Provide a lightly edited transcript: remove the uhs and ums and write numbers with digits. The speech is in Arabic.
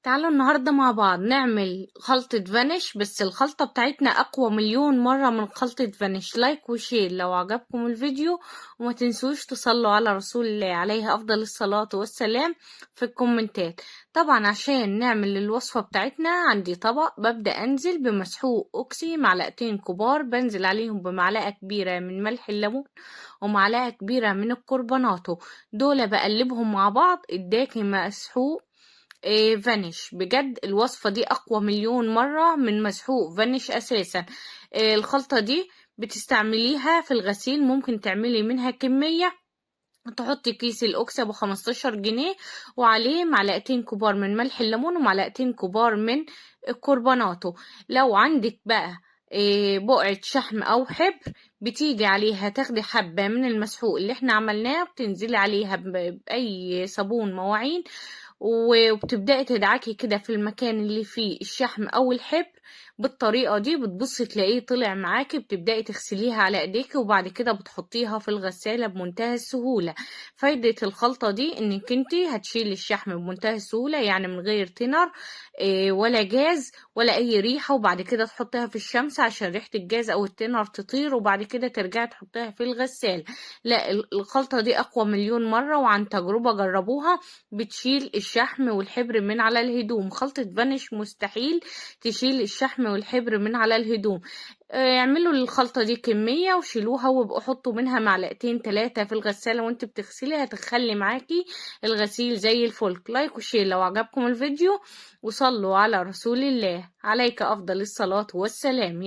تعالوا النهاردة مع بعض نعمل خلطة فانيش، بس الخلطة بتاعتنا أقوى مليون مرة من خلطة فانيش. لايك وشير لو عجبكم الفيديو، وما تنسوش تصلوا على رسول الله عليه أفضل الصلاة والسلام في الكومنتات. طبعا عشان نعمل الوصفة بتاعتنا عندي طبق، ببدأ أنزل بمسحوق أوكسي معلقتين كبار، بنزل عليهم بمعلقة كبيرة من ملح الليمون ومعلقة كبيرة من الكربوناتو. دول بقلبهم مع بعض اداكي مسحوق فانيش. بجد الوصفة دي أقوى مليون مرة من مسحوق فانيش أساسا. الخلطة دي بتستعمليها في الغسيل، ممكن تعملي منها كمية. تحطي كيس الأوكسا ب15 جنيه، وعليه معلقتين كبار من ملح الليمون ومعلقتين كبار من الكربوناتو. لو عندك بقى بقعة شحم أو حبر، بتيجي عليها تاخدي حبة من المسحوق اللي احنا عملناه، بتنزلي عليها بأي صابون مواعين، وبتبدأي تدعكي كده في المكان اللي فيه الشحم أو الحبر. بالطريقة دي بتبصي تلاقيه طلع معاكي، بتبدأي تغسليها على ايديكي وبعد كده بتحطيها في الغسالة بمنتهى السهولة. فايدة الخلطة دي انك انتي هتشيلي الشحم بمنتهى السهولة، يعني من غير تنر ولا جاز ولا اي ريحة، وبعد كده تحطيها في الشمس عشان ريحة الجاز او التنر تطير، وبعد كده ترجعي تحطيها في الغسالة. لا، الخلطة دي اقوى مليون مرة، وعن تجربة جربوها. بتشيل الشحم والحبر من على الهدوم. خلطة فانيش مستحيل تشيل الشحم والحبر من على الهدوم. اعملوا الخلطة دي كمية وشيلوها، وابقوا حطوا منها معلقتين 3 في الغسالة وانت بتغسلي، هتخلي معاكي الغسيل زي الفل. لايك وشير لو عجبكم الفيديو، وصلوا على رسول الله عليك أفضل الصلاة والسلام.